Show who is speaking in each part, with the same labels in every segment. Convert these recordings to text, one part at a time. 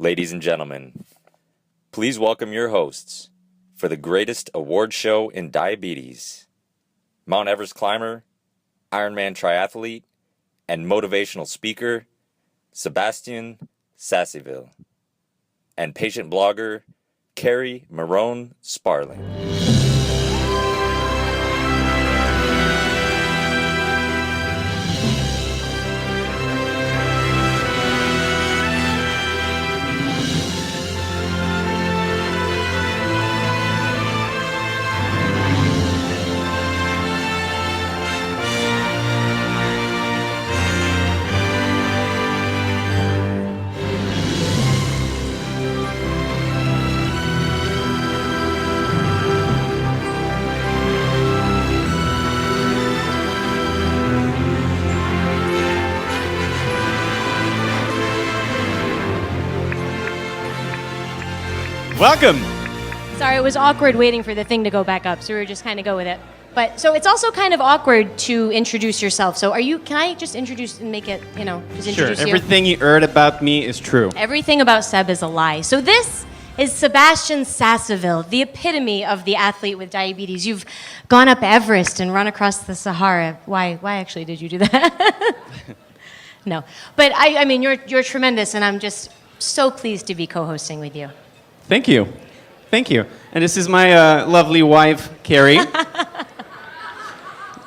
Speaker 1: Ladies and gentlemen, please welcome your hosts for the greatest award show in diabetes, Mount Everest climber, Ironman triathlete, and motivational speaker, Sebastien Sasseville, and patient blogger, Kerri Morrone Sparling.
Speaker 2: Welcome.
Speaker 3: Sorry, it was awkward waiting for the thing to go back up, so we were just kind of go with it. But so it's also kind of awkward to introduce yourself. So can I just introduce and make it, just
Speaker 2: Sure,
Speaker 3: introduce you?
Speaker 2: everything you heard about me is true.
Speaker 3: Everything about Seb is a lie. So this is Sebastien Sasseville, the epitome of the athlete with diabetes. You've gone up Everest and run across the Sahara. Why actually did you do that? No. But I mean, you're tremendous, and I'm just so pleased to be co-hosting with you.
Speaker 2: Thank you. Thank you. And this is my lovely wife, Kerri.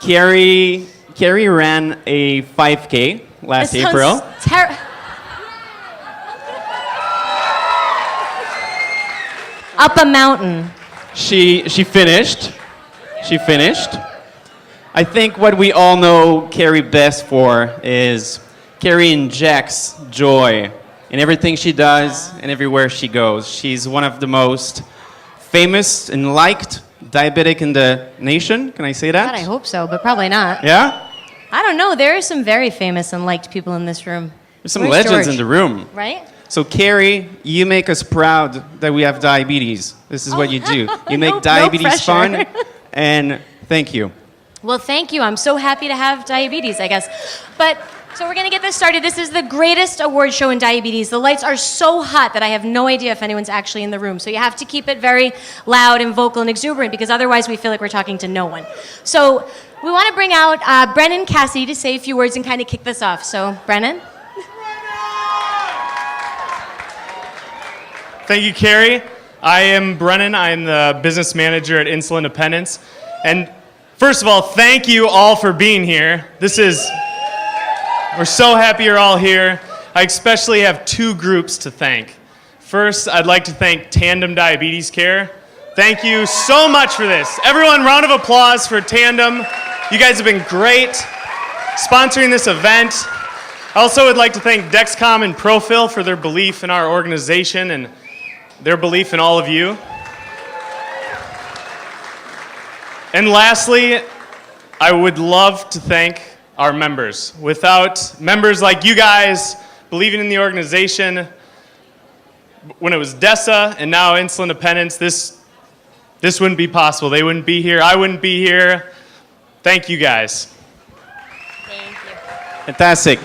Speaker 2: Kerri ran a 5K last April.
Speaker 3: Up a mountain.
Speaker 2: She finished. She finished. I think what we all know Kerri best for is Kerri injects joy in everything she does and everywhere she goes. She's one of the most famous and liked diabetic in the nation. Can I say that?
Speaker 3: God, I hope so, but probably not.
Speaker 2: Yeah?
Speaker 3: I don't know. There are some very famous and liked people in this room.
Speaker 2: There's some
Speaker 3: Where's
Speaker 2: legends
Speaker 3: George?
Speaker 2: in the room.
Speaker 3: Right?
Speaker 2: So, Kerri, you make us proud that we have diabetes. This is what you do. You make
Speaker 3: No
Speaker 2: diabetes
Speaker 3: pressure.
Speaker 2: fun, and thank you.
Speaker 3: Well, thank you. I'm so happy to have diabetes, I guess. So we're going to get this started. This is the greatest award show in diabetes. The lights are so hot that I have no idea if anyone's actually in the room. So you have to keep it very loud and vocal and exuberant, because otherwise we feel like we're talking to no one. So we want to bring out Brennan Cassidy to say a few words and kind of kick this off. So, Brennan?
Speaker 4: Thank you, Kerri. I am Brennan. I am the business manager at Insulindependence. And first of all, thank you all for being here. We're so happy you're all here. I especially have two groups to thank. First, I'd like to thank Tandem Diabetes Care. Thank you so much for this. Everyone, round of applause for Tandem. You guys have been great sponsoring this event. I also would like to thank Dexcom and Profil for their belief in our organization and their belief in all of you. And lastly, I would love to thank our members. Without members like you guys believing in the organization, when it was DESA and now Insulindependence, this wouldn't be possible. They wouldn't be here. I wouldn't be here. Thank you guys.
Speaker 3: Thank you.
Speaker 2: Fantastic.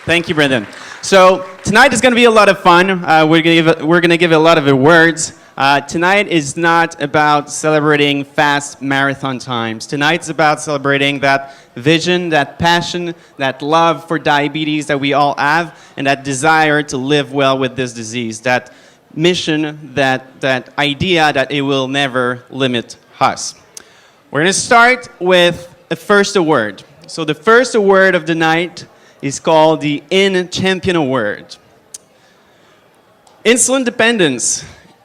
Speaker 2: Thank you, Brendan. So tonight is going to be a lot of fun. We're going to give a lot of awards. Tonight is not about celebrating fast marathon times. Tonight's about celebrating that vision, that passion, that love for diabetes that we all have, and that desire to live well with this disease, that mission, that idea that it will never limit us. We're going to start with a first award. So the first award of the night is called the In Champion Award. Insulindependence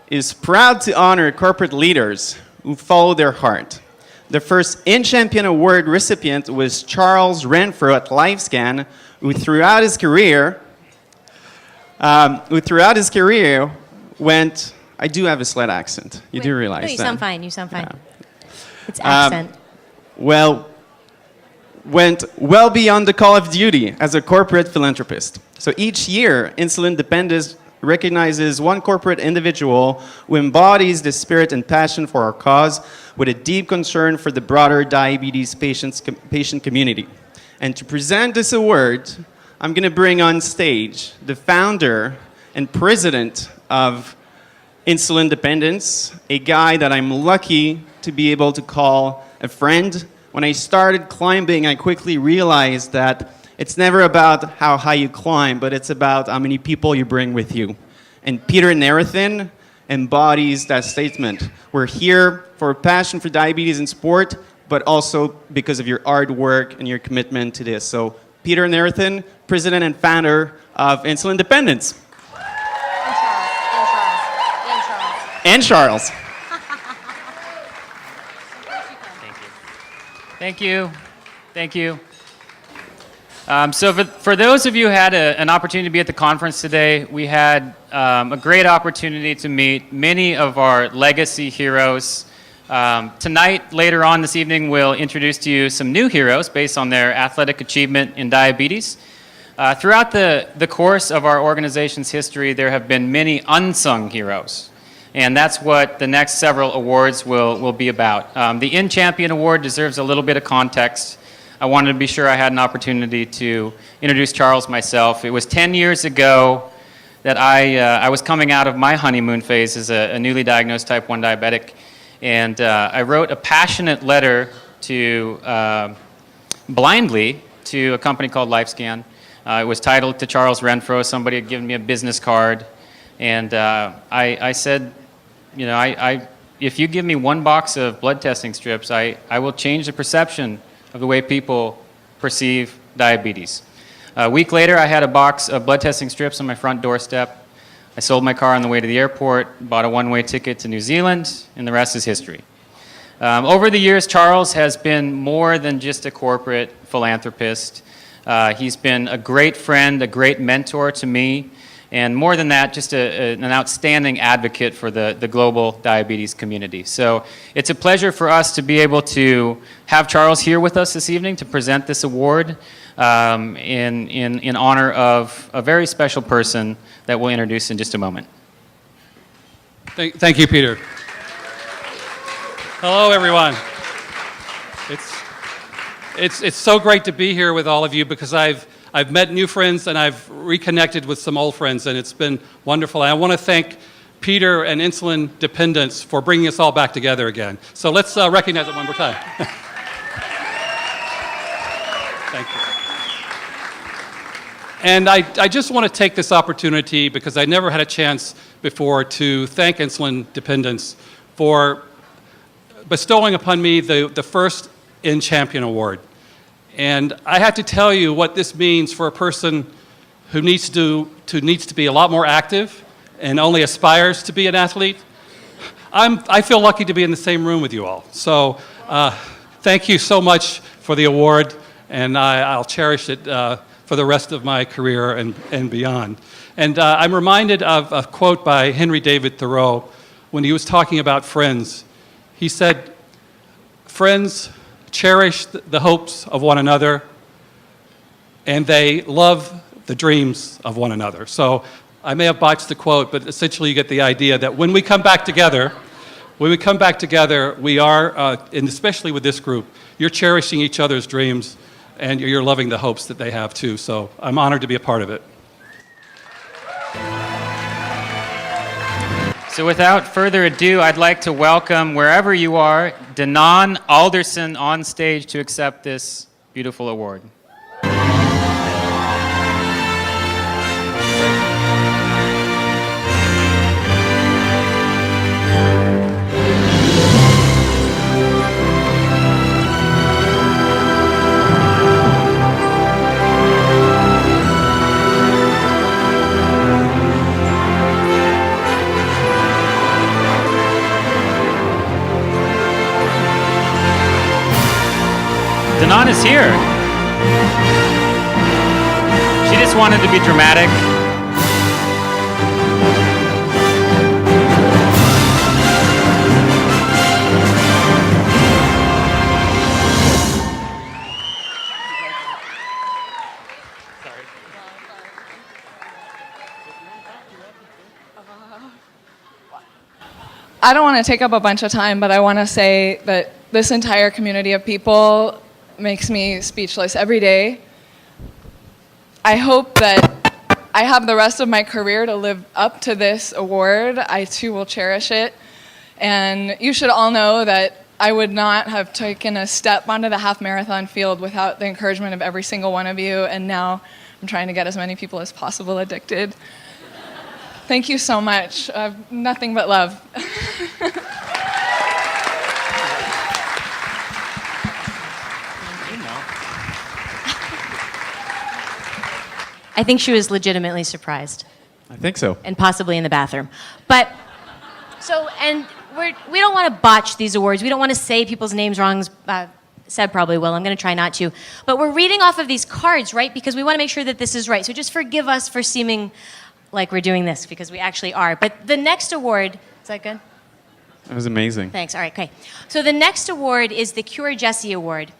Speaker 2: is proud to honor corporate leaders who follow their heart. The first In Champion Award recipient was Charles Renfro at LifeScan, who throughout his career went. I do have a slight accent. You do realize that?
Speaker 3: No, you sound fine. You sound fine.
Speaker 2: Yeah.
Speaker 3: It's accent.
Speaker 2: Went well beyond the call of duty as a corporate philanthropist. So each year, Insulindependence recognizes one corporate individual who embodies the spirit and passion for our cause with a deep concern for the broader diabetes patient community. And to present this award, I'm going to bring on stage the founder and president of Insulindependence, a guy that I'm lucky to be able to call a friend. When I started climbing, I quickly realized that it's never about how high you climb, but it's about how many people you bring with you. And Peter Nerethin embodies that statement. We're here for a passion for diabetes and sport, but also because of your hard work and your commitment to this. So Peter Nerethin, president and founder of Insulindependence. And Charles.
Speaker 5: Thank you. Thank you. So for those of you who had an opportunity to be at the conference today, we had a great opportunity to meet many of our legacy heroes. Tonight, later on this evening, we'll introduce to you some new heroes based on their athletic achievement in diabetes. Throughout the course of our organization's history, there have been many unsung heroes. And that's what the next several awards will be about. The In Champion Award deserves a little bit of context. I wanted to be sure I had an opportunity to introduce Charles myself. It was 10 years ago that I was coming out of my honeymoon phase as a newly diagnosed type 1 diabetic. And I wrote a passionate letter to, blindly, to a company called LifeScan. It was titled to Charles Renfro. Somebody had given me a business card. And I said, you know, if you give me one box of blood testing strips, I will change the perception of the way people perceive diabetes. A week later, I had a box of blood testing strips on my front doorstep. I sold my car on the way to the airport, bought a one-way ticket to New Zealand, and the rest is history. Over the years, Charles has been more than just a corporate philanthropist. He's been a great friend, a great mentor to me, and more than that, just an outstanding advocate for the global diabetes community. So it's a pleasure for us to be able to have Charles here with us this evening to present this award in honor of a very special person that we'll introduce in just a moment.
Speaker 6: Thank you, Peter. Hello, everyone. It's so great to be here with all of you because I've met new friends and I've reconnected with some old friends, and it's been wonderful. And I want to thank Peter and Insulindependence for bringing us all back together again. So let's recognize it one more time. Thank you. And I just want to take this opportunity, because I never had a chance before, to thank Insulindependence for bestowing upon me the first In Champion Award. And I have to tell you what this means for a person who needs to be a lot more active and only aspires to be an athlete. I feel lucky to be in the same room with you all. So thank you so much for the award, and I'll cherish it for the rest of my career and beyond. And I'm reminded of a quote by Henry David Thoreau when he was talking about friends. He said, "Friends cherish the hopes of one another, and they love the dreams of one another." So I may have botched the quote, but essentially you get the idea that when we come back together, we are, and especially with this group, you're cherishing each other's dreams, and you're loving the hopes that they have too. So I'm honored to be a part of it.
Speaker 5: So without further ado, I'd like to welcome, wherever you are, Danon Alderson on stage to accept this beautiful award. Danon is here. She just wanted to be dramatic.
Speaker 7: I don't want to take up a bunch of time, but I want to say that this entire community of people makes me speechless every day. I hope that I have the rest of my career to live up to this award. I too will cherish it. And you should all know that I would not have taken a step onto the half marathon field without the encouragement of every single one of you. And now I'm trying to get as many people as possible addicted. Thank you so much. Nothing but love.
Speaker 3: I think she was legitimately surprised.
Speaker 2: I think so.
Speaker 3: And possibly in the bathroom. But, and we don't want to botch these awards. We don't want to say people's names wrong. Seb probably will. I'm going to try not to. But we're reading off of these cards, right? Because we want to make sure that this is right. So just forgive us for seeming like we're doing this, because we actually are. But the next award, is that good?
Speaker 2: That was amazing.
Speaker 3: Thanks. All right, okay. So the next award is the Cure Jesse Award.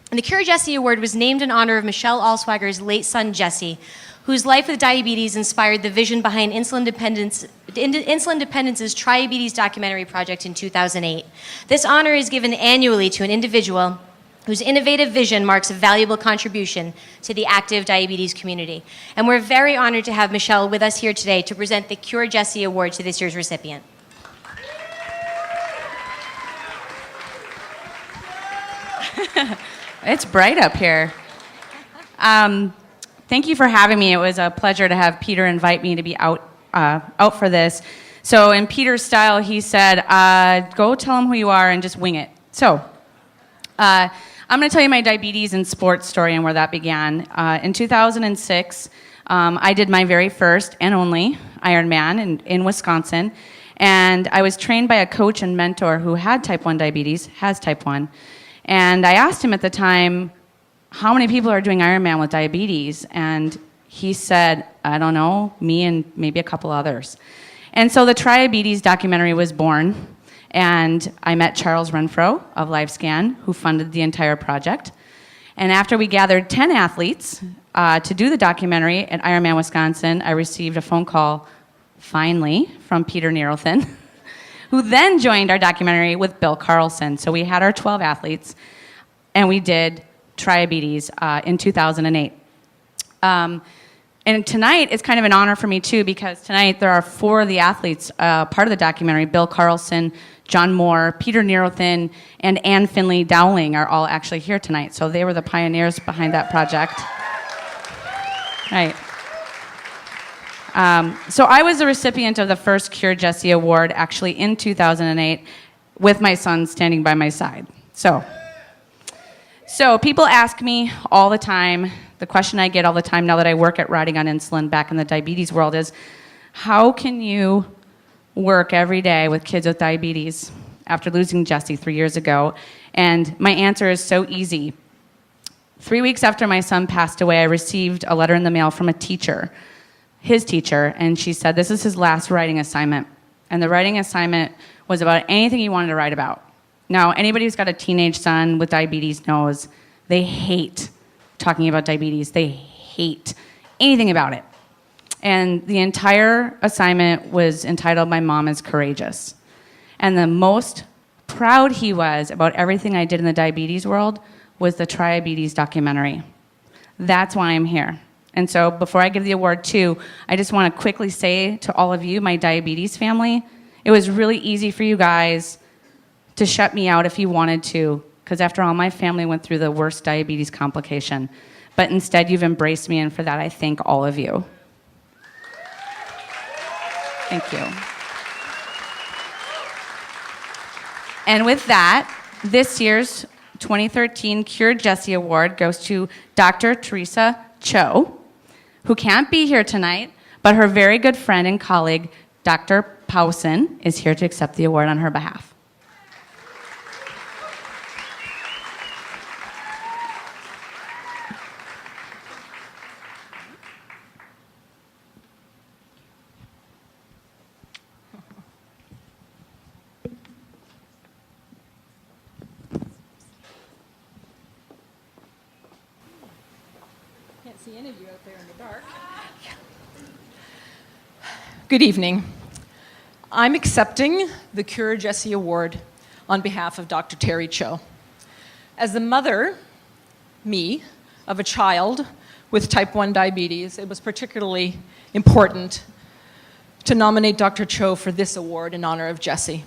Speaker 3: And the Cure Jesse Award was named in honor of Michelle Allswager's late son, Jesse, whose life with diabetes inspired the vision behind Insulindependence's Triabetes documentary project in 2008. This honor is given annually to an individual whose innovative vision marks a valuable contribution to the active diabetes community. And we're very honored to have Michelle with us here today to present the Cure Jesse Award to this year's recipient.
Speaker 8: It's bright up here. Thank you for having me. It was a pleasure to have Peter invite me to be out for this. So in Peter's style, he said, go tell him who you are and just wing it. So I'm going to tell you my diabetes and sports story and where that began. In 2006, I did my very first and only Ironman in Wisconsin. And I was trained by a coach and mentor who had type 1 diabetes, has type 1. And I asked him at the time, how many people are doing Ironman with diabetes? And he said, I don't know, me and maybe a couple others. And so the Triabetes documentary was born, and I met Charles Renfro of LifeScan, who funded the entire project. And after we gathered 10 athletes to do the documentary at Ironman, Wisconsin, I received a phone call, finally, from Peter Neerothen, who then joined our documentary with Bill Carlson. So we had our 12 athletes, and we did Triabetes in 2008. And tonight is kind of an honor for me, too, because tonight there are 4 of the athletes part of the documentary. Bill Carlson, John Moore, Peter Neerothen, and Ann Finley Dowling are all actually here tonight. So they were the pioneers behind that project. Right. So I was the recipient of the first Cure Jesse Award actually in 2008 with my son standing by my side. So people ask me all the time, the question I get all the time now that I work at Riding on Insulin back in the diabetes world is, how can you work every day with kids with diabetes after losing Jesse 3 years ago? And my answer is so easy. 3 weeks after my son passed away, I received a letter in the mail from a teacher, his teacher, and she said this is his last writing assignment. And the writing assignment was about anything he wanted to write about. Now, anybody who's got a teenage son with diabetes knows they hate talking about diabetes. They hate anything about it. And the entire assignment was entitled My Mom is Courageous. And the most proud he was about everything I did in the diabetes world was the Triabetes documentary. That's why I'm here. And so before I give the award too, I just want to quickly say to all of you, my diabetes family, it was really easy for you guys to shut me out if you wanted to, because after all, my family went through the worst diabetes complication. But instead, you've embraced me, and for that, I thank all of you. Thank you. And with that, this year's 2013 Cure Jesse Award goes to Dr. Teresa Cho, who can't be here tonight, but her very good friend and colleague, Dr. Pausen, is here to accept the award on her behalf.
Speaker 9: Good evening. I'm accepting the Cure Jesse Award on behalf of Dr. Terry Cho. As the mother, me, of a child with type 1 diabetes, it was particularly important to nominate Dr. Cho for this award in honor of Jessie.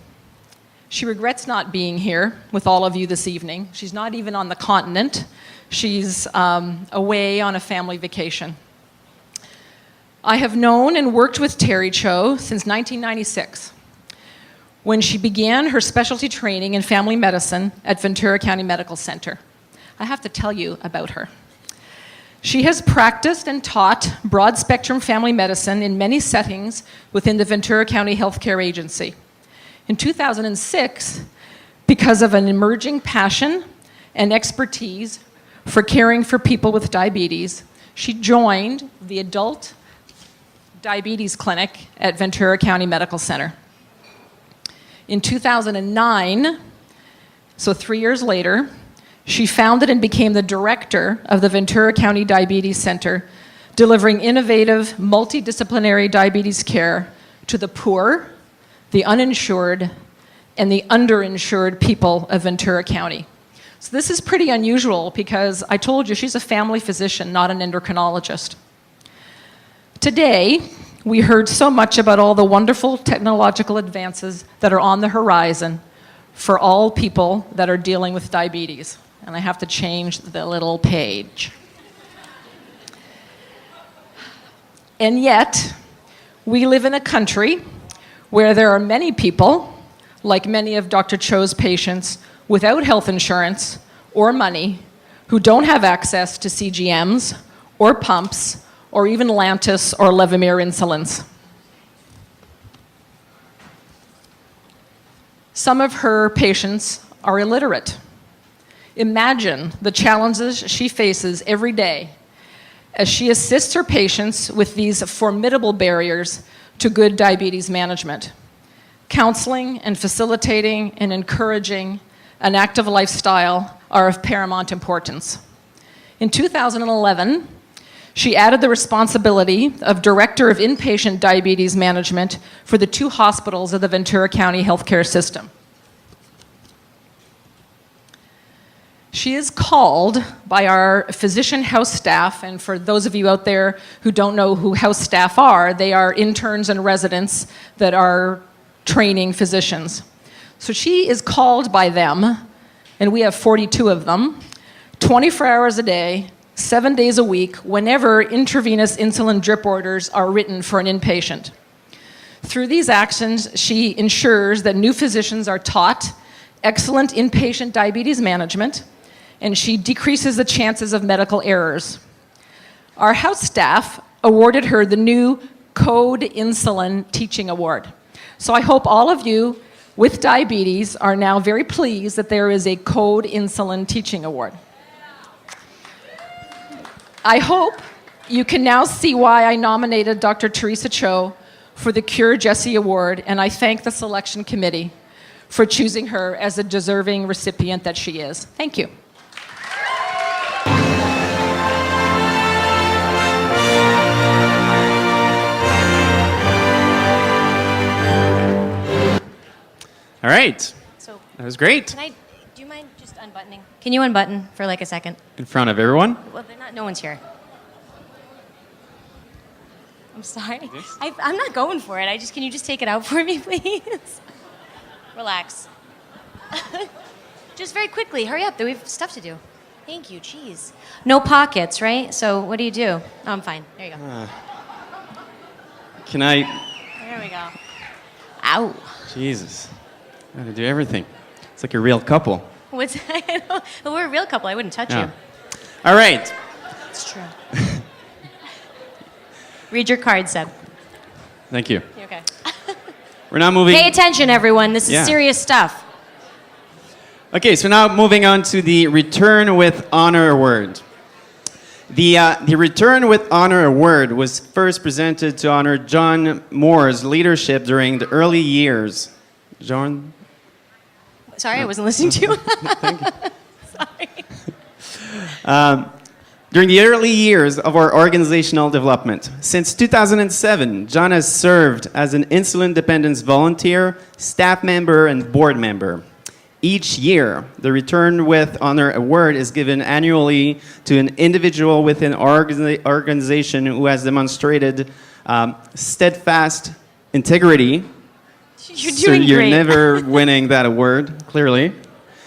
Speaker 9: She regrets not being here with all of you this evening. She's not even on the continent. She's away on a family vacation. I have known and worked with Terry Cho since 1996, when she began her specialty training in family medicine at Ventura County Medical Center. I have to tell you about her. She has practiced and taught broad-spectrum family medicine in many settings within the Ventura County Healthcare Agency. In 2006, because of an emerging passion and expertise for caring for people with diabetes, she joined the Adult Diabetes Clinic at Ventura County Medical Center. In 2009, so 3 years later, she founded and became the director of the Ventura County Diabetes Center, delivering innovative, multidisciplinary diabetes care to the poor, the uninsured, and the underinsured people of Ventura County. So this is pretty unusual because I told you she's a family physician, not an endocrinologist. Today, we heard so much about all the wonderful technological advances that are on the horizon for all people that are dealing with diabetes. And I have to change the little page. And yet, we live in a country where there are many people, like many of Dr. Cho's patients, without health insurance or money, who don't have access to CGMs or pumps or even Lantus or Levemir insulins. Some of her patients are illiterate. Imagine the challenges she faces every day as she assists her patients with these formidable barriers to good diabetes management. Counseling and facilitating and encouraging an active lifestyle are of paramount importance. In 2011, she added the responsibility of Director of Inpatient Diabetes Management for the 2 hospitals of the Ventura County Healthcare System. She is called by our physician house staff, and for those of you out there who don't know who house staff are, they are interns and residents that are training physicians. So she is called by them, and we have 42 of them, 24 hours a day, 7 days a week, whenever intravenous insulin drip orders are written for an inpatient. Through these actions, she ensures that new physicians are taught excellent inpatient diabetes management, and she decreases the chances of medical errors. Our house staff awarded her the new Code Insulin Teaching Award. So I hope all of you with diabetes are now very pleased that there is a Code Insulin Teaching Award. I hope you can now see why I nominated Dr. Teresa Cho for the Cure Jessie Award, and I thank the selection committee for choosing her as a deserving recipient that she is. Thank you.
Speaker 2: All right.
Speaker 3: So,
Speaker 2: That was great.
Speaker 3: do you mind just unbuttoning? Can you unbutton for like a second?
Speaker 2: In front of everyone.
Speaker 3: Well, no one's here. I'm sorry. I'm not going for it. Can you just take it out for me, please? Relax. Just very quickly, hurry up. We have stuff to do. Thank you, jeez. No pockets, right? So what do you do? Oh, I'm fine. There you go.
Speaker 2: Can I?
Speaker 3: There we go. Ow.
Speaker 2: Jesus. Gotta do everything. It's like a real couple.
Speaker 3: What's well, we're a real couple. I wouldn't touch you.
Speaker 2: All right.
Speaker 3: It's true. Read your card, Seb.
Speaker 2: Thank you.
Speaker 3: You okay?
Speaker 2: We're now moving.
Speaker 3: Pay attention, everyone. This is serious stuff.
Speaker 2: Okay, so now moving on to the Return with Honor Award. The Return with Honor Award was first presented to honor John Moore's leadership during the early years. John?
Speaker 3: Sorry, I wasn't listening to you.
Speaker 2: Thank you.
Speaker 3: Sorry.
Speaker 2: During the early years of our organizational development, since 2007, John has served as an Insulindependence volunteer, staff member, and board member. Each year, the Return with Honor Award is given annually to an individual within our organization who has demonstrated steadfast integrity.
Speaker 3: You're
Speaker 2: So
Speaker 3: doing
Speaker 2: you're
Speaker 3: great.
Speaker 2: never winning that award, clearly,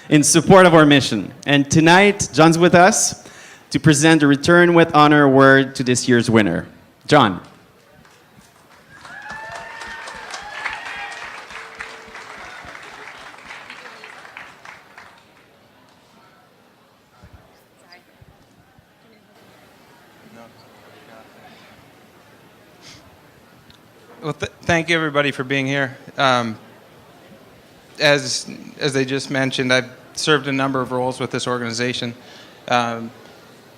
Speaker 2: in support of our mission. And tonight, John's with us to present the Return with Honor Award to this year's winner. John.
Speaker 10: Well, thank you everybody for being here. As they just mentioned, I've served a number of roles with this organization, and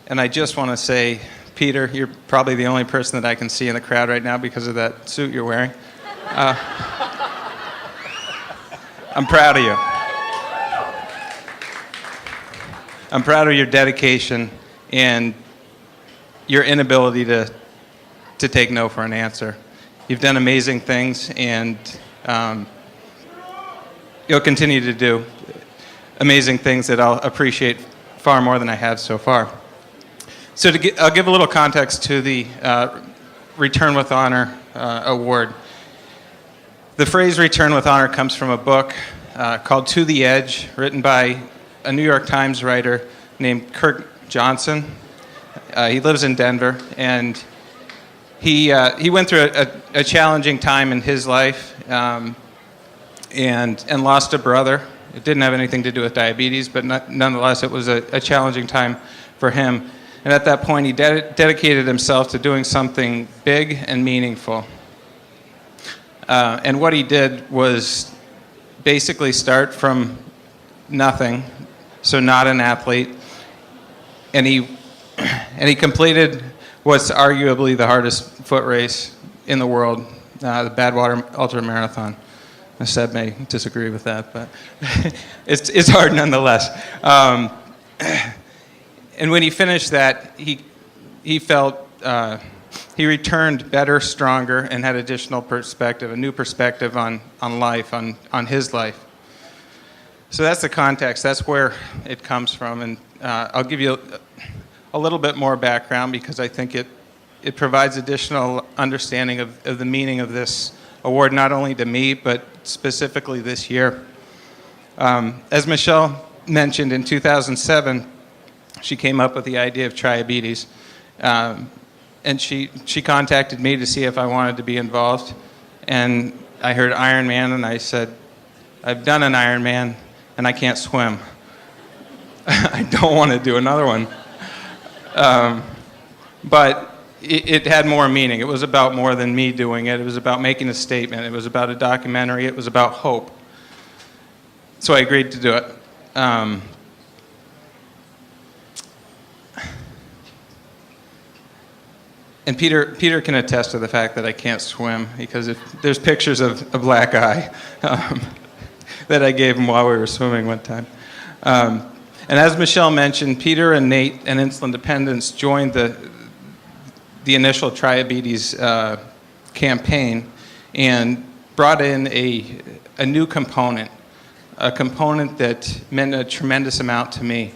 Speaker 10: I just want to say, Peter, you're probably the only person that I can see in the crowd right now because of that suit you're wearing. I'm proud of you. I'm proud of your dedication and your inability to take no for an answer. You've done amazing things, and you'll continue to do amazing things that I'll appreciate far more than I have so far. So I'll give a little context to the Return with Honor Award. The phrase Return with Honor comes from a book called To the Edge, written by a New York Times writer named Kurt Johnson. He lives in Denver, and he went through a challenging time in his life and lost a brother. It didn't have anything to do with diabetes, but nonetheless, it was a challenging time for him. And at that point, he dedicated himself to doing something big and meaningful. And what he did was basically start from nothing, so not an athlete, and he completed what's arguably the hardest foot race in the world, the Badwater Ultra Marathon. Seb may disagree with that, but it's hard nonetheless. And when he finished that, he felt he returned better, stronger, and had additional perspective, a new perspective on life, on his life. So that's the context. That's where it comes from, and I'll give you a little bit more background because I think it provides additional understanding of the meaning of this award, not only to me, but specifically this year. As Michelle mentioned, in 2007, she came up with the idea of Triabetes, and she contacted me to see if I wanted to be involved. And I heard Ironman, and I said, I've done an Ironman, and I can't swim. I don't want to do another one. But it had more meaning. It was about more than me doing it. It was about making a statement. It was about a documentary. It was about hope. So I agreed to do it. And Peter can attest to the fact that I can't swim because there's pictures of a black eye that I gave him while we were swimming one time. And as Michelle mentioned, Peter and Nate and Insulindependence joined the initial Triabetes campaign and brought in a new component, a component that meant a tremendous amount to me,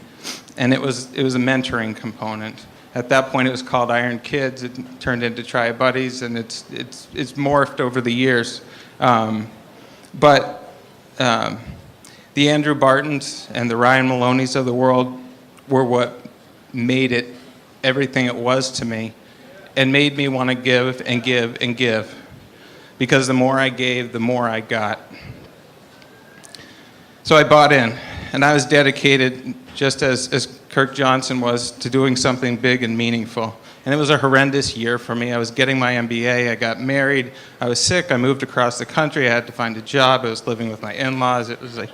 Speaker 10: and it was a mentoring component. At that point, it was called Iron Kids. It turned into Tri Buddies, and it's morphed over the years. But the Andrew Bartons and the Ryan Maloney's of the world were what made it everything it was to me, and made me want to give and give and give, because the more I gave, the more I got. So I bought in, and I was dedicated, just as Kirk Johnson was, to doing something big and meaningful. And it was a horrendous year for me. I was getting my MBA, I got married, I was sick, I moved across the country, I had to find a job, I was living with my in-laws. It was like,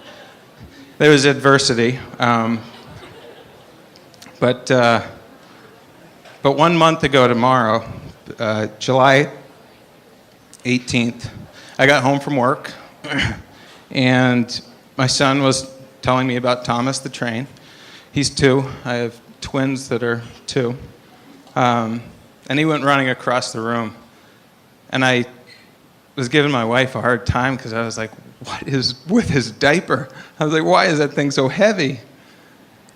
Speaker 10: there was adversity. But 1 month ago tomorrow, July 18th, I got home from work, and my son was telling me about Thomas the Train. He's 2. I have twins that are 2. And he went running across the room. And I was giving my wife a hard time because I was like, what is with his diaper? I was like, why is that thing so heavy?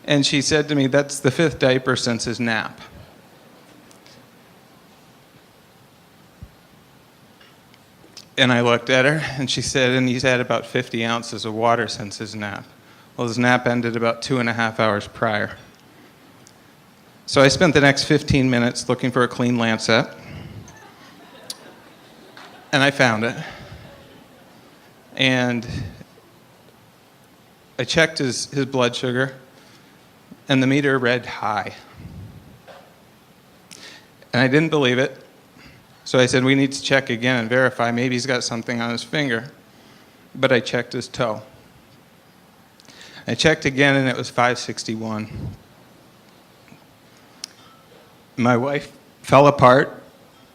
Speaker 10: And she said to me, that's the 5th diaper since his nap. And I looked at her, and she said, and he's had about 50 ounces of water since his nap. Well, his nap ended about 2.5 hours prior. So I spent the next 15 minutes looking for a clean Lancet, and I found it. And I checked his blood sugar, and the meter read high. And I didn't believe it. So I said, we need to check again and verify. Maybe he's got something on his finger. But I checked his toe. I checked again, and it was 561. My wife fell apart,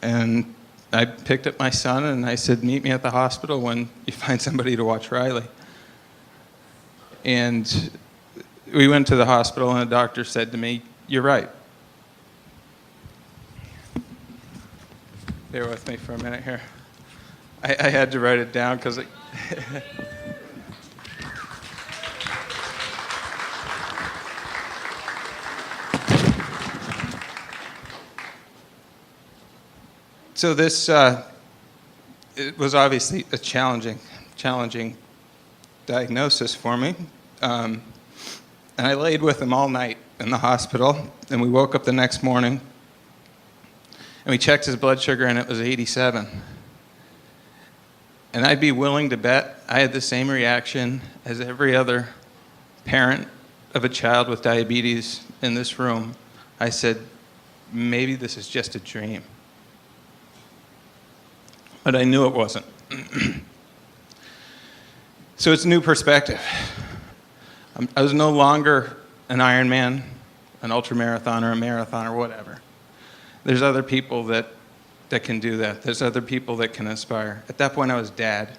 Speaker 10: and I picked up my son, and I said, meet me at the hospital when you find somebody to watch Riley. And we went to the hospital, and the doctor said to me, you're right. Bear with me for a minute here. I had to write it down because So this it was obviously a challenging diagnosis for me. And I laid with him all night in the hospital, and we woke up the next morning, and we checked his blood sugar, and it was 87. And I'd be willing to bet I had the same reaction as every other parent of a child with diabetes in this room. I said, maybe this is just a dream. But I knew it wasn't. So it's new perspective. I was no longer an Ironman, an ultramarathoner, a marathon, or whatever. There's other people that can do that. There's other people that can aspire. At that point, I was dad.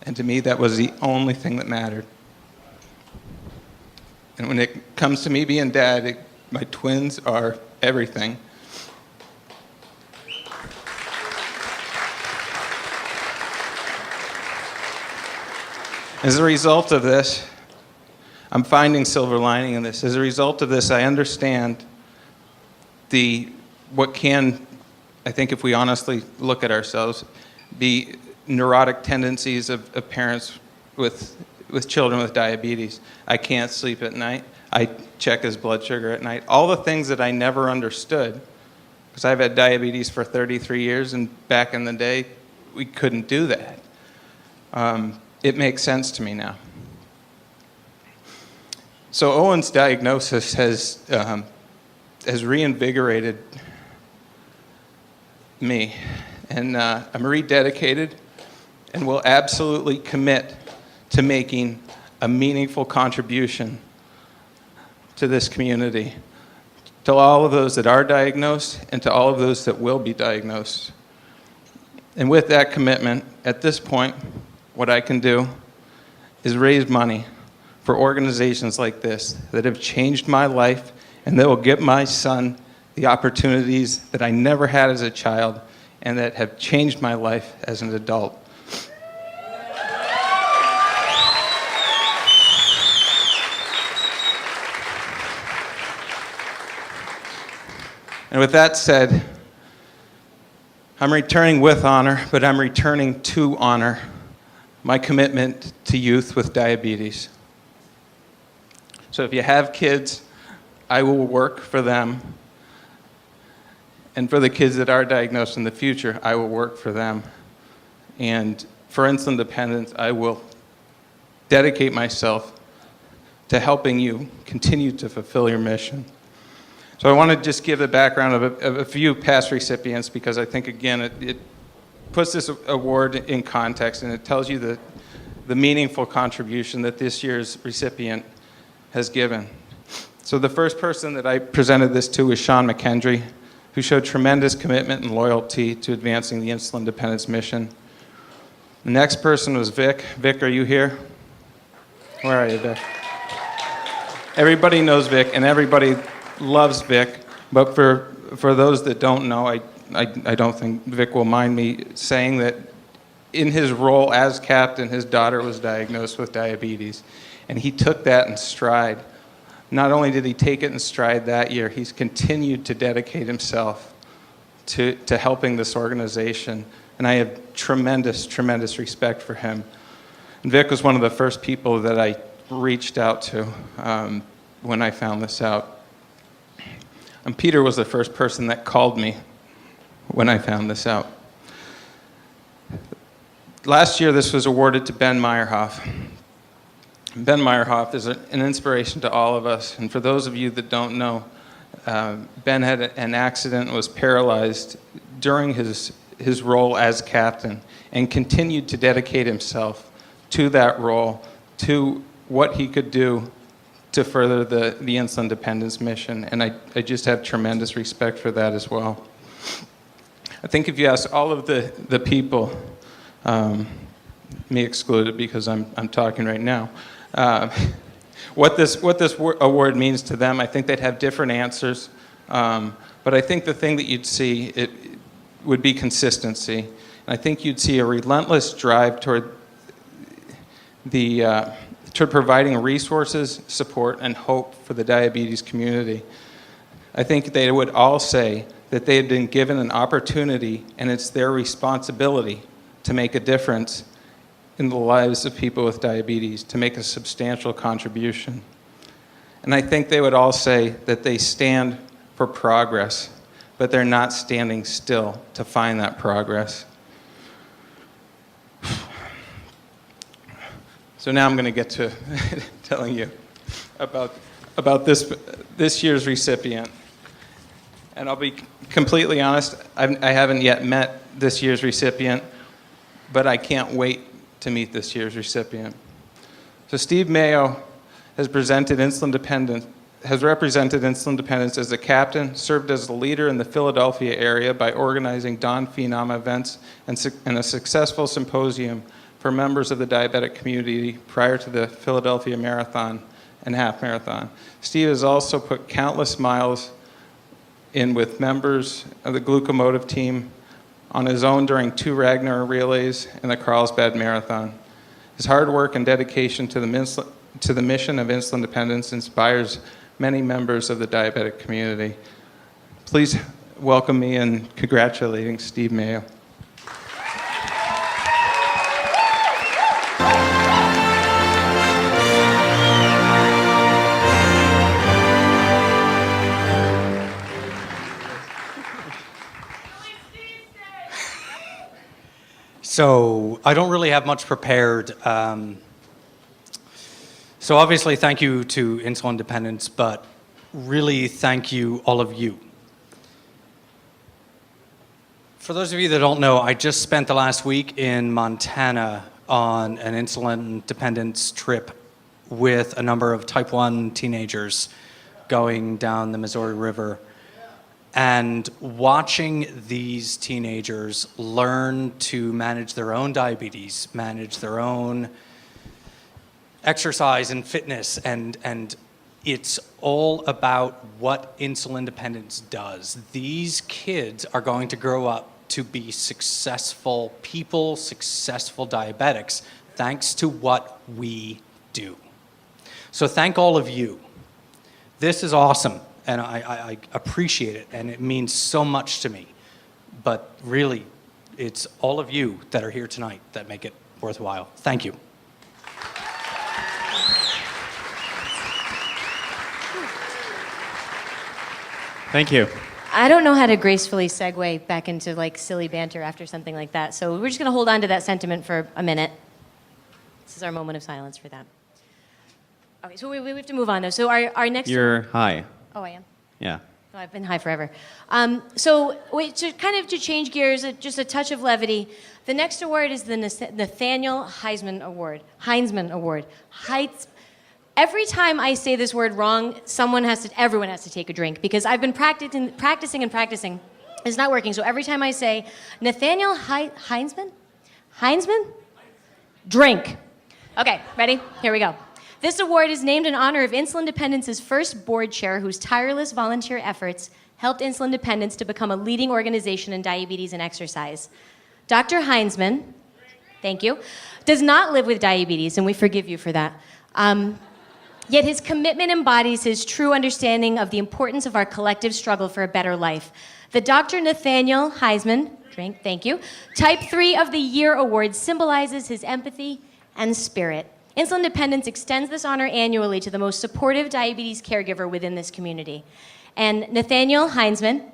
Speaker 10: And to me, that was the only thing that mattered. And when it comes to me being dad, my twins are everything. As a result of this, I'm finding silver lining in this. As a result of this, I understand what can, I think if we honestly look at ourselves, be neurotic tendencies of parents with children with diabetes. I can't sleep at night. I check his blood sugar at night. All the things that I never understood, because I've had diabetes for 33 years, and back in the day, we couldn't do that. It makes sense to me now. So Owen's diagnosis has reinvigorated me, and I'm rededicated and will absolutely commit to making a meaningful contribution to this community, to all of those that are diagnosed and to all of those that will be diagnosed. And with that commitment, at this point, what I can do is raise money for organizations like this that have changed my life and that will give my son the opportunities that I never had as a child and that have changed my life as an adult. And with that said, I'm returning with honor, but I'm returning to honor my commitment to youth with diabetes. So if you have kids, I will work for them. And for the kids that are diagnosed in the future, I will work for them. And for Insulindependence, I will dedicate myself to helping you continue to fulfill your mission. So I want to just give the background of a few past recipients, because I think, again, it puts this award in context, and it tells you the meaningful contribution that this year's recipient has given. So the first person that I presented this to was Sean McKendry, who showed tremendous commitment and loyalty to advancing the Insulindependence mission. The next person was Vic. Vic, are you here? Where are you, Vic? Everybody knows Vic, and everybody loves Vic, but for those that don't know, I don't think Vic will mind me saying that in his role as captain, his daughter was diagnosed with diabetes, and he took that in stride. Not only did he take it in stride that year, he's continued to dedicate himself to helping this organization, and I have tremendous, tremendous respect for him. And Vic was one of the first people that I reached out to when I found this out. And Peter was the first person that called me when I found this out. Last year, this was awarded to Ben Meyerhoff. Ben Meyerhoff is an inspiration to all of us, and for those of you that don't know, Ben had an accident and was paralyzed during his role as captain and continued to dedicate himself to that role, to what he could do to further the Insulindependence mission, and I just have tremendous respect for that as well. I think if you ask all of the people, me excluded because I'm talking right now, what this award means to them, I think they'd have different answers. But I think the thing that you'd see it would be consistency. And I think you'd see a relentless drive toward providing resources, support, and hope for the diabetes community. I think they would all say that they had been given an opportunity, and it's their responsibility to make a difference in the lives of people with diabetes, to make a substantial contribution. And I think they would all say that they stand for progress, but they're not standing still to find that progress. So now I'm going to get to telling you about this year's recipient. And I'll be completely honest, I haven't yet met this year's recipient, but I can't wait to meet this year's recipient. So Steve Mayo has represented Insulindependence as a captain, served as a leader in the Philadelphia area by organizing Dawn Phenom events and a successful symposium for members of the diabetic community prior to the Philadelphia Marathon and Half Marathon. Steve has also put countless miles in with members of the glucomotive team on his own during 2 Ragnar relays and the Carlsbad Marathon. His hard work and dedication to the mission of Insulindependence inspires many members of the diabetic community. Please welcome me in congratulating Steve Mayo.
Speaker 11: So I don't really have much prepared. So obviously thank you to Insulindependence, but really thank you, all of you. For those of you that don't know, I just spent the last week in Montana on an Insulindependence trip with a number of type 1 teenagers going down the Missouri River. And watching these teenagers learn to manage their own diabetes, manage their own exercise and fitness, and it's all about what Insulindependence does. These kids are going to grow up to be successful people, successful diabetics, thanks to what we do. So thank all of you. This is awesome. And I appreciate it, and it means so much to me. But really, it's all of you that are here tonight that make it worthwhile. Thank you.
Speaker 2: Thank you.
Speaker 3: I don't know how to gracefully segue back into like silly banter after something like that, so we're just going to hold on to that sentiment for a minute. This is our moment of silence for that. Okay, so we have to move on though. So our next...
Speaker 2: You're high.
Speaker 3: Oh, I am?
Speaker 2: Yeah.
Speaker 3: Oh, I've been high forever. So to change gears, just a touch of levity, the next award is the Nathaniel Heisman Award. Heinzman Award. Every time I say this word wrong, everyone has to take a drink because I've been practicing. It's not working. So every time I say Nathaniel Heinzman, drink. Okay, ready? Here we go. This award is named in honor of Insulindependence's first board chair whose tireless volunteer efforts helped Insulindependence to become a leading organization in diabetes and exercise. Dr. Heinzman, thank you, does not live with diabetes, and we forgive you for that. Yet his commitment embodies his true understanding of the importance of our collective struggle for a better life. The Dr. Nathaniel Heisman, thank you, Type 3 of the Year Award symbolizes his empathy and spirit. Insulindependence extends this honor annually to the most supportive diabetes caregiver within this community. And Nathaniel Heisman,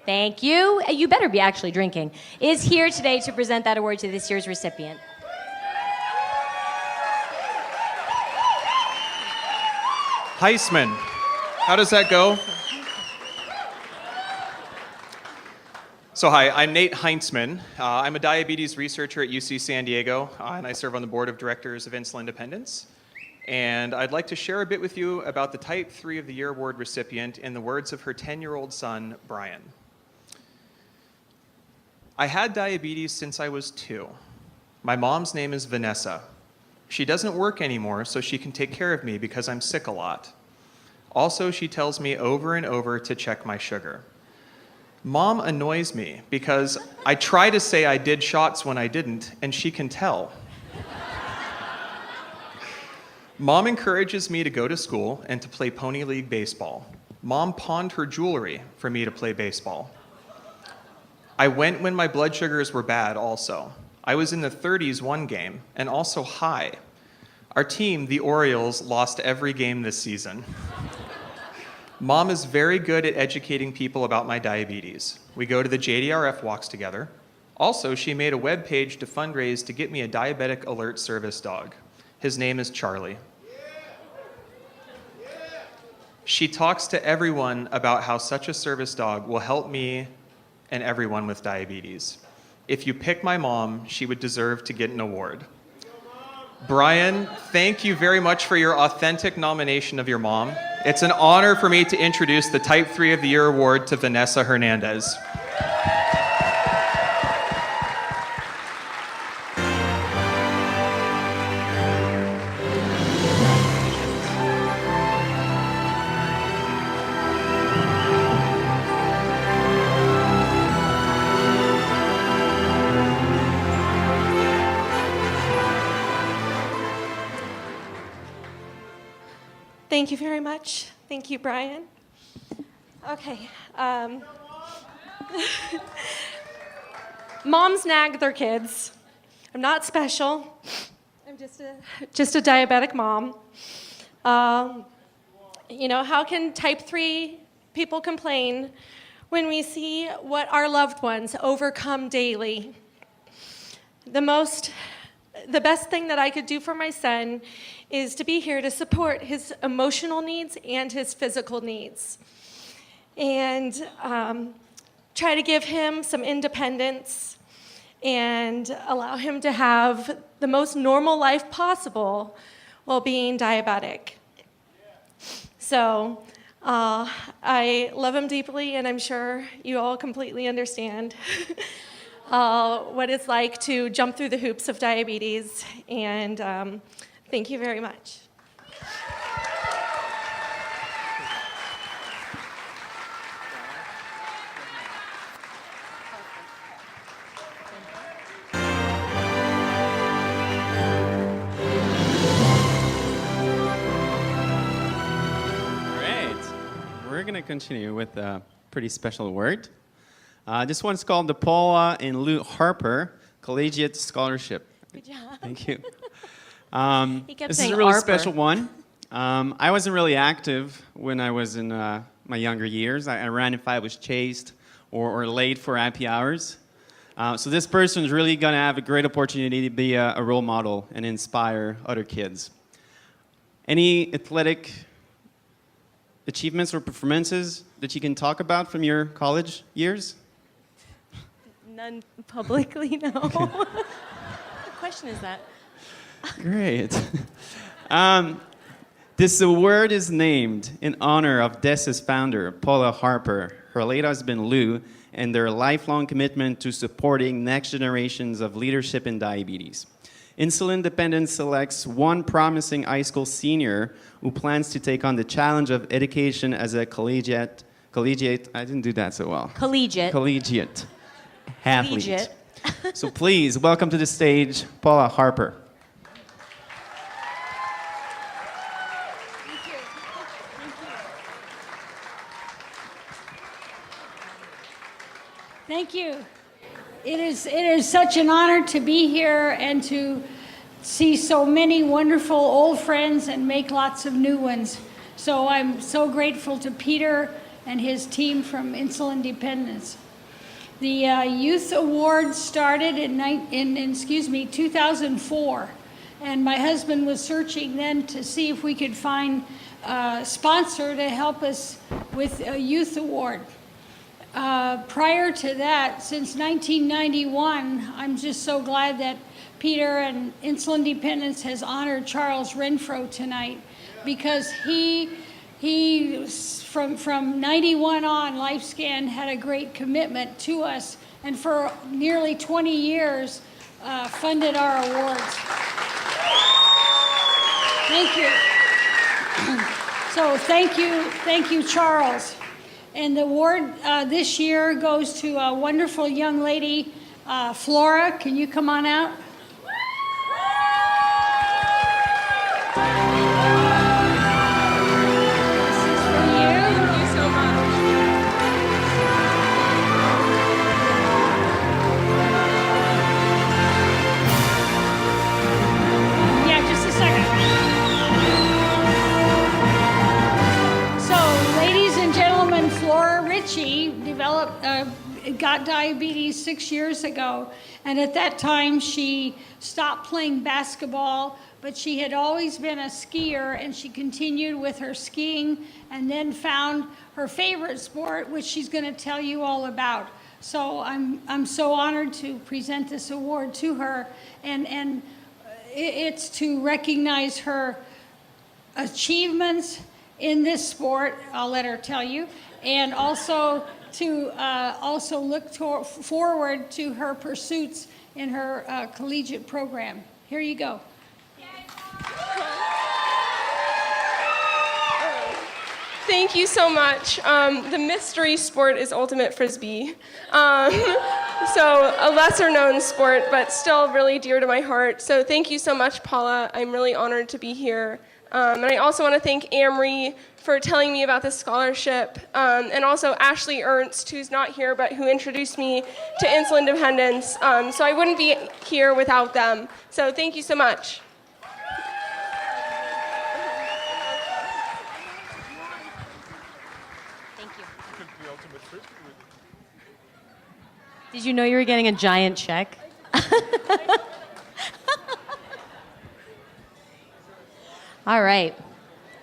Speaker 3: thank you, you better be actually drinking, is here today to present that award to this year's recipient.
Speaker 12: Heisman. How does that go? So hi, I'm Nate Heinzman. I'm a diabetes researcher at UC San Diego, and I serve on the board of directors of Insulindependence. And I'd like to share a bit with you about the Type 3 of the Year Award recipient in the words of her 10-year-old son, Brian. I had diabetes since I was 2. My mom's name is Vanessa. She doesn't work anymore, so she can take care of me because I'm sick a lot. Also, she tells me over and over to check my sugar. Mom annoys me because I try to say I did shots when I didn't, and she can tell. Mom encourages me to go to school and to play Pony League baseball. Mom pawned her jewelry for me to play baseball. I went when my blood sugars were bad also. I was in the 30s one game, and also high. Our team, the Orioles, lost every game this season. Mom is very good at educating people about my diabetes. We go to the JDRF walks together. Also, she made a web page to fundraise to get me a diabetic alert service dog. His name is Charlie. She talks to everyone about how such a service dog will help me and everyone with diabetes. If you pick my mom, she would deserve to get an award. Brian, thank you very much for your authentic nomination of your mom. It's an honor for me to introduce the Type 3 of the Year Award to Vanessa Hernandez.
Speaker 13: Thank you very much. Thank you, Brian. Okay. Moms nag their kids. I'm not special. I'm just a diabetic mom. How can Type 3 people complain when we see what our loved ones overcome daily? The best thing that I could do for my son is to be here to support his emotional needs and his physical needs. And try to give him some independence and allow him to have the most normal life possible while being diabetic. So I love him deeply, and I'm sure you all completely understand what it's like to jump through the hoops of diabetes, and thank you very much.
Speaker 2: Great. We're going to continue with a pretty special award. This one's called the Paula and Lou Harper Collegiate Scholarship.
Speaker 3: Good job.
Speaker 2: Thank you.
Speaker 3: He kept
Speaker 2: This is
Speaker 3: saying
Speaker 2: a really
Speaker 3: Harper.
Speaker 2: special one. I wasn't really active when I was in my younger years. I ran if I was chased or late for happy hours. So this person is really going to have a great opportunity to be a role model and inspire other kids. Any athletic achievements or performances that you can talk about from your college years?
Speaker 3: None publicly, no. What question is that?
Speaker 2: Great. This award is named in honor of DES's founder, Paula Harper, her late husband, Lou, and their lifelong commitment to supporting next generations of leadership in diabetes. Insulindependence selects one promising high school senior who plans to take on the challenge of education as a collegiate, I didn't do that so well.
Speaker 3: Collegiate.
Speaker 2: Collegiate athlete.
Speaker 3: Collegiate.
Speaker 2: So please, welcome to the stage, Paula Harper.
Speaker 14: Thank you. It is such an honor to be here and to see so many wonderful old friends and make lots of new ones. So I'm so grateful to Peter and his team from Insulindependence. The Youth Award started in 2004, and my husband was searching then to see if we could find a sponsor to help us with a Youth Award. Prior to that, since 1991, I'm just so glad that Peter and Insulindependence has honored Charles Renfro tonight, because he from 91 on, LifeScan had a great commitment to us, and for nearly 20 years funded our awards. Thank you. So thank you, Charles. And the award this year goes to a wonderful young lady, Flora. Can you come on out? This is for you. Thank you so much. Yeah, just a second. So, ladies and gentlemen, Flora Ritchie got diabetes 6 years ago, and at that time she stopped playing basketball, but she had always been a skier, and she continued with her skiing and then found her favorite sport, which she's going to tell you all about. So I'm so honored to present this award to her, and it's to recognize her achievements in this sport. I'll let her tell you, and also to look forward to her pursuits in her collegiate program. Here you go.
Speaker 15: Thank you so much. The mystery sport is ultimate frisbee. So a lesser known sport, but still really dear to my heart. So thank you so much, Paula. I'm really honored to be here. And I also want to thank Amory for telling me about this scholarship, and also Ashley Ernst, who's not here, but who introduced me to Insulindependence. So I wouldn't be here without them. So thank you so much.
Speaker 3: Did you know you were getting a giant check? All right.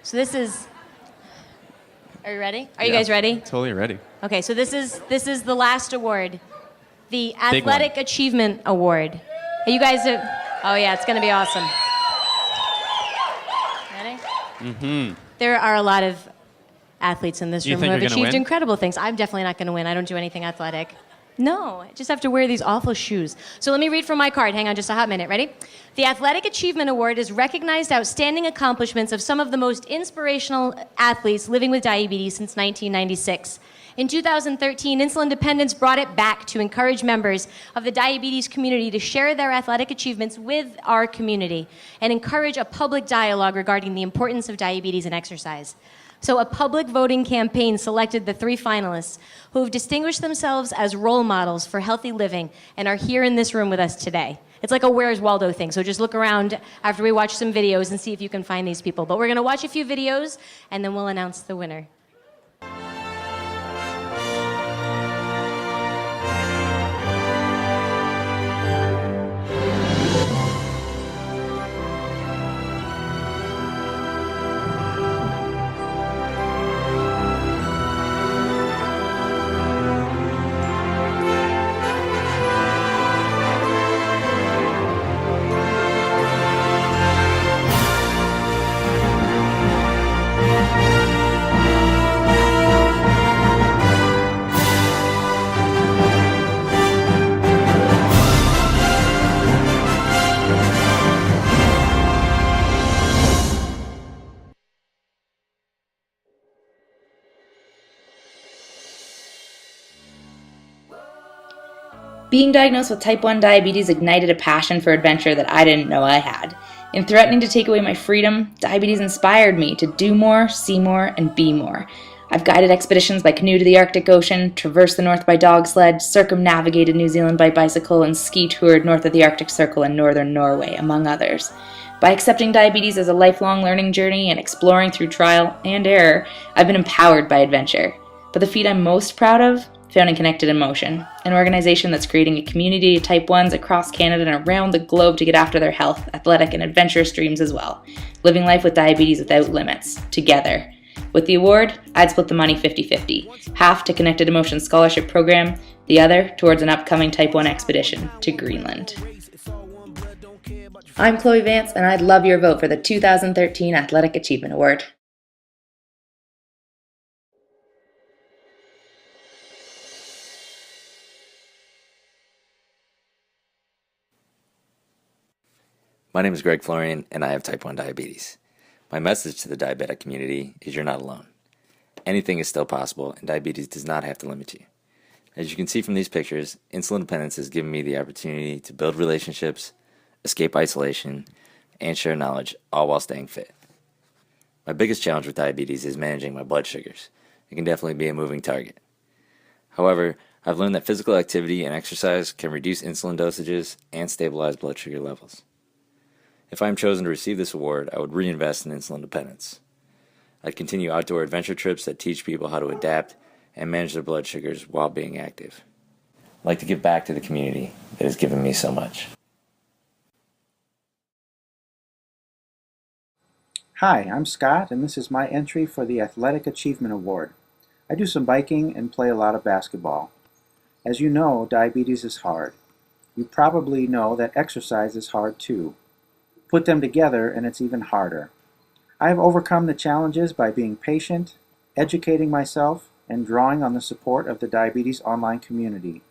Speaker 3: So this is. Are you ready? Are you guys ready?
Speaker 2: Totally ready.
Speaker 3: Okay. So this is the last award, the Athletic Achievement Award. Are you guys? Oh yeah, it's gonna be awesome. Ready?
Speaker 2: Mm-hmm.
Speaker 3: There are a lot of athletes in this
Speaker 2: You
Speaker 3: room
Speaker 2: think
Speaker 3: who have
Speaker 2: you're gonna
Speaker 3: achieved
Speaker 2: win?
Speaker 3: incredible things. I'm definitely not going to win. I don't do anything athletic. No, I just have to wear these awful shoes. So let me read from my card. Hang on just a hot minute. Ready? The Athletic Achievement Award is recognized outstanding accomplishments of some of the most inspirational athletes living with diabetes since 1996. In 2013, Insulindependence brought it back to encourage members of the diabetes community to share their athletic achievements with our community and encourage a public dialogue regarding the importance of diabetes and exercise. So a public voting campaign selected the 3 finalists who have distinguished themselves as role models for healthy living and are here in this room with us today. It's like a Where's Waldo thing, so just look around after we watch some videos and see if you can find these people. But we're going to watch a few videos, and then we'll announce the winner.
Speaker 16: Being diagnosed with type 1 diabetes ignited a passion for adventure that I didn't know I had. In threatening to take away my freedom, diabetes inspired me to do more, see more, and be more. I've guided expeditions by canoe to the Arctic Ocean, traversed the North by dog sled, circumnavigated New Zealand by bicycle, and ski toured north of the Arctic Circle in northern Norway, among others. By accepting diabetes as a lifelong learning journey and exploring through trial and error, I've been empowered by adventure. But the feat I'm most proud of? Founding Connected in Motion, an organization that's creating a community of Type 1s across Canada and around the globe to get after their health, athletic, and adventurous dreams as well. Living life with diabetes without limits, together. With the award, I'd split the money 50-50, half to Connected Emotion Scholarship Program, the other towards an upcoming Type 1 expedition to Greenland. I'm Chloe Vance, and I'd love your vote for the 2013 Athletic Achievement Award.
Speaker 1: My name is Greg Florian, and I have type 1 diabetes. My message to the diabetic community is you're not alone. Anything is still possible, and diabetes does not have to limit you. As you can see from these pictures, Insulindependence has given me the opportunity to build relationships, escape isolation, and share knowledge, all while staying fit. My biggest challenge with diabetes is managing my blood sugars. It can definitely be a moving target. However, I've learned that physical activity and exercise can reduce insulin dosages and stabilize blood sugar levels. If I am chosen to receive this award, I would reinvest in Insulindependence. I'd continue outdoor adventure trips that teach people how to adapt and manage their blood sugars while being active. I'd like to give back to the community that has given me so much.
Speaker 17: Hi, I'm Scott, and this is my entry for the Athletic Achievement Award. I do some biking and play a lot of basketball. As you know, diabetes is hard. You probably know that exercise is hard too. Put them together and it's even harder. I have overcome the challenges by being patient, educating myself, and drawing on the support of the diabetes online community.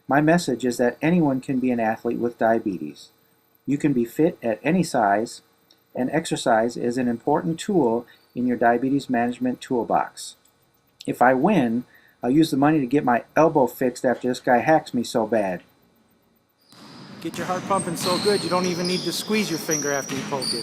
Speaker 17: My message is that anyone can be an athlete with diabetes. You can be fit at any size, and exercise is an important tool in your diabetes management toolbox. If I win, I'll use the money to get my elbow fixed after this guy hacks me so bad.
Speaker 18: Get your heart pumping so good you don't even need to squeeze your finger after you poke it.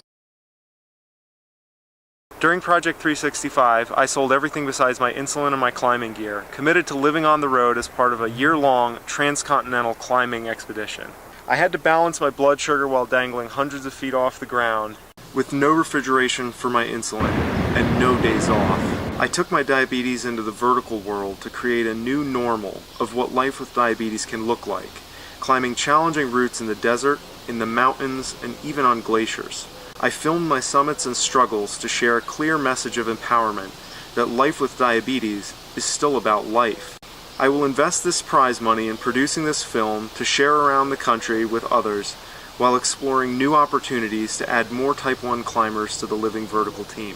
Speaker 19: During Project 365, I sold everything besides my insulin and my climbing gear, committed to living on the road as part of a year-long transcontinental climbing expedition. I had to balance my blood sugar while dangling hundreds of feet off the ground, with no refrigeration for my insulin and no days off. I took my diabetes into the vertical world to create a new normal of what life with diabetes can look like, climbing challenging routes in the desert, in the mountains, and even on glaciers. I filmed my summits and struggles to share a clear message of empowerment that life with diabetes is still about life. I will invest this prize money in producing this film to share around the country with others while exploring new opportunities to add more Type 1 climbers to the Living Vertical team.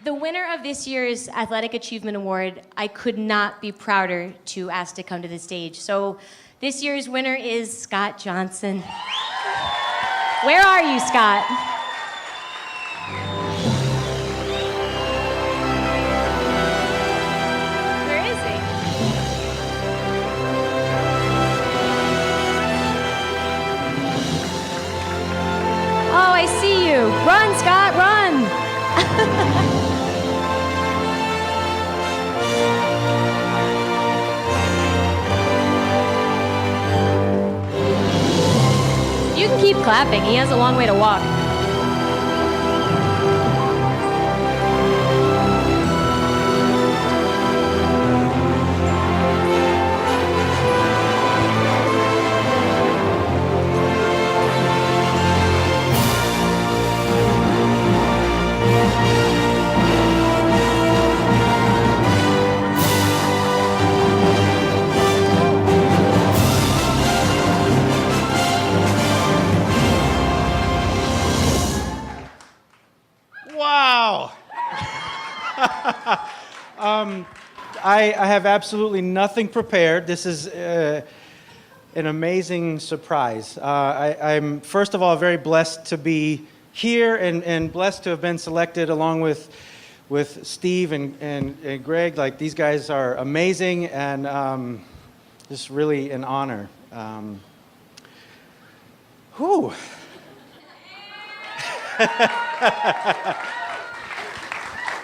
Speaker 3: The winner of this year's Athletic Achievement Award, I could not be prouder to ask to come to the stage. So this year's winner is Scott Johnson. Where are you, Scott? Where is he? Oh, I see you. Run, Scott, run! You can keep clapping. He has a long way to walk.
Speaker 18: Wow! I have absolutely nothing prepared. This is an amazing surprise. I'm, first of all, very blessed to be here and blessed to have been selected along with Steve and Greg. Like, these guys are amazing, and just really an honor. Whew.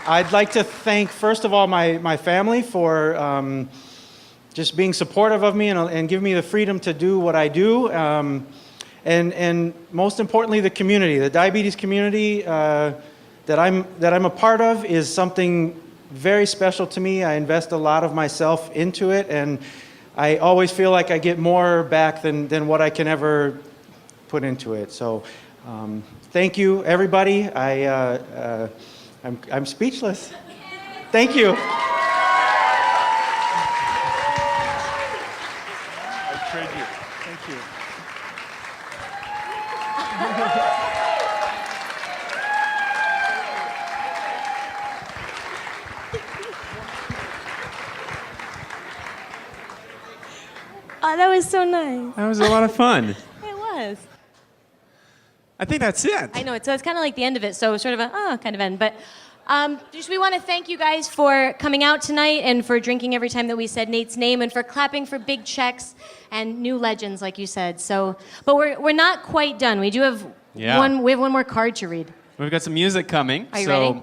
Speaker 18: I'd like to thank, first of all, my family for just being supportive of me and giving me the freedom to do what I do. And most importantly, the community, the diabetes community that I'm a part of is something very special to me. I invest a lot of myself into it, and I always feel like I get more back than what I can ever put into it. So thank you, everybody. I'm speechless. Thank you.
Speaker 19: I trade you. Thank you.
Speaker 3: Oh, that was so nice.
Speaker 2: That was a lot of fun.
Speaker 3: It was.
Speaker 2: I think that's it.
Speaker 3: I know, so it's kind of like the end of it, so sort of a kind of end. But just we want to thank you guys for coming out tonight and for drinking every time that we said Nate's name and for clapping for big checks and new legends, like you said. So, but we're not quite done. We do have we have one more card to read.
Speaker 2: We've got some music coming.
Speaker 3: Are you
Speaker 2: so,
Speaker 3: ready?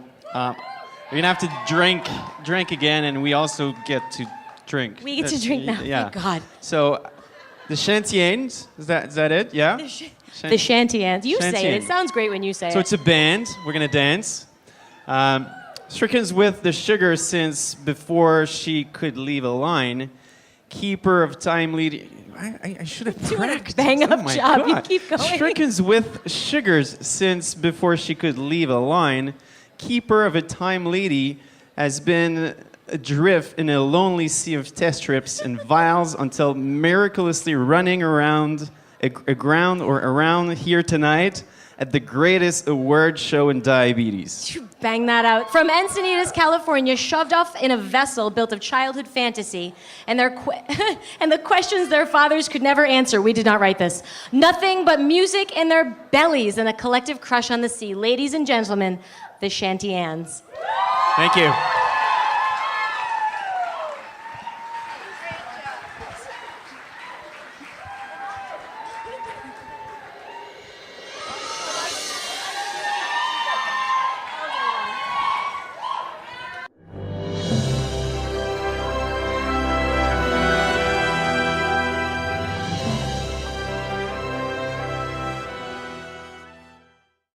Speaker 2: You're gonna have to drink again, and we also get to drink.
Speaker 3: We get to drink now.
Speaker 2: Yeah.
Speaker 3: Thank God.
Speaker 2: So, the Chantians, is that it? Yeah.
Speaker 3: The Shantyans. You say it.
Speaker 2: Shantyans.
Speaker 3: It sounds great when you say
Speaker 2: So
Speaker 3: it.
Speaker 2: it's a band. We're gonna dance. Strickens with the sugar since before she could leave a line. Keeper of time leading. I should have practiced.
Speaker 3: Bang up
Speaker 2: Oh my
Speaker 3: job. You
Speaker 2: God.
Speaker 3: keep going.
Speaker 2: Strickens with sugars since before she could leave a line. Keeper of a time lady has been adrift in a lonely sea of test strips and vials until miraculously running around aground or around here tonight at the greatest award show in diabetes.
Speaker 3: Bang that out. From Encinitas, California, shoved off in a vessel built of childhood fantasy and and the questions their fathers could never answer. We did not write this. Nothing but music in their bellies and a collective crush on the sea. Ladies and gentlemen, the Shantyans.
Speaker 2: Thank you.